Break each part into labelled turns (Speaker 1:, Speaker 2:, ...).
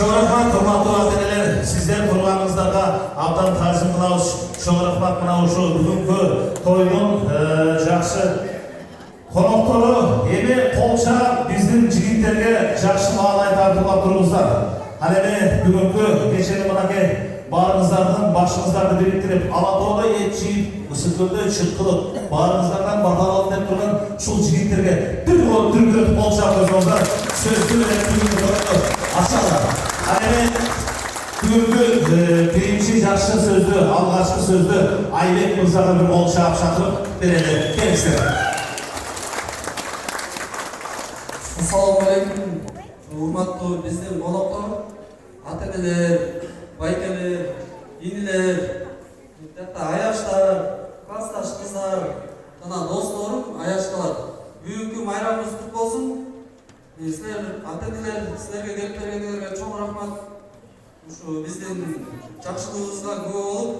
Speaker 1: Çok rahmat, hurmatlı vatandaşlar, sizler turganыңыздарга абдан таазим кылабыз. Çok rahmat мына ушу бүгүнкү тойдун жакшы коноктору эми колча биздин жигиттерге жакшы маалай тартууга тургуздар. Ал эми бүгүнкү кечени мынакей баарыңыздардын башыңыздарды бириктирип, Алатоодо эт жийип, Ысыккөлдө чыт кылып, баарыңыздардан бата алып деп турган ушул жигиттерге бир гол дүркүрөтүп колча көзөңүздөр сөздү ашалар. Ал эми бүгүнкү биринчи жакшы сөздү, алгачкы сөздү Айбек мырзага бир кол чаап чакырып берели. Келиңиздер.
Speaker 2: Ассаламу алейкум, урматтуу биздин коноктор, ата-энелер, байкелер, инилер, аяштар, классташ кыздар, жана досторум, аяшталар. Бүгүнкү майрамыбыз кут болсун. Силер ата-энелер, силерге келип бергениңерге чоң рахмат. Ушу биздин жакшылыгыбызга күбө болуп,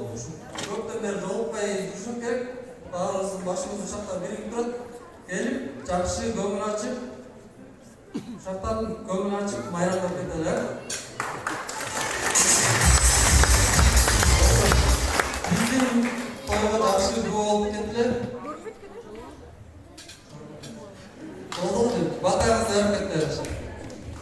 Speaker 2: көптөн бери жолукпай жүрүшүп керек. Баарыбыздын башыбыз ушакта биринип турат. Келип, жакшы көңүл ачып, ушактан көңүл ачып майрамдап кетели. Биздин тойго жакшы күбө болуп кетилер.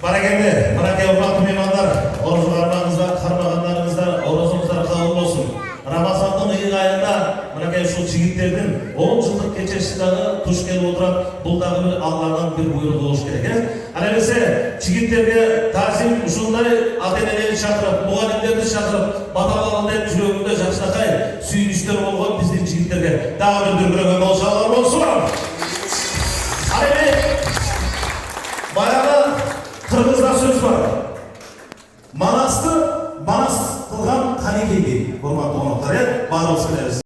Speaker 1: Баракелде, мынакей урматтуу меймандар, орозуңарыңыздар, кармагандарыңыздар, орозуңуздар кабыл болсун. Рамазандын ыйык айында мынакей ушул жигиттердин 10 жылдык кечеси дагы туш келип отурат. Бул дагы бир Алланын бир буйругу болуш керек, Ал эмесе жигиттерге таазим ушундай ата-энелерди чакырып, мугалимдерди чакырып, баталган деп жүрөгүндө жакшынакай сүйүнүчтөр болгон биздин жигиттерге дагы бир дүркүрөгөн кол чаалар болсун. Ал эми баягы кыргызда сөз бар. Манасты манас кылган канекейди. Урматтуу коноктор, баарыбыз билебиз.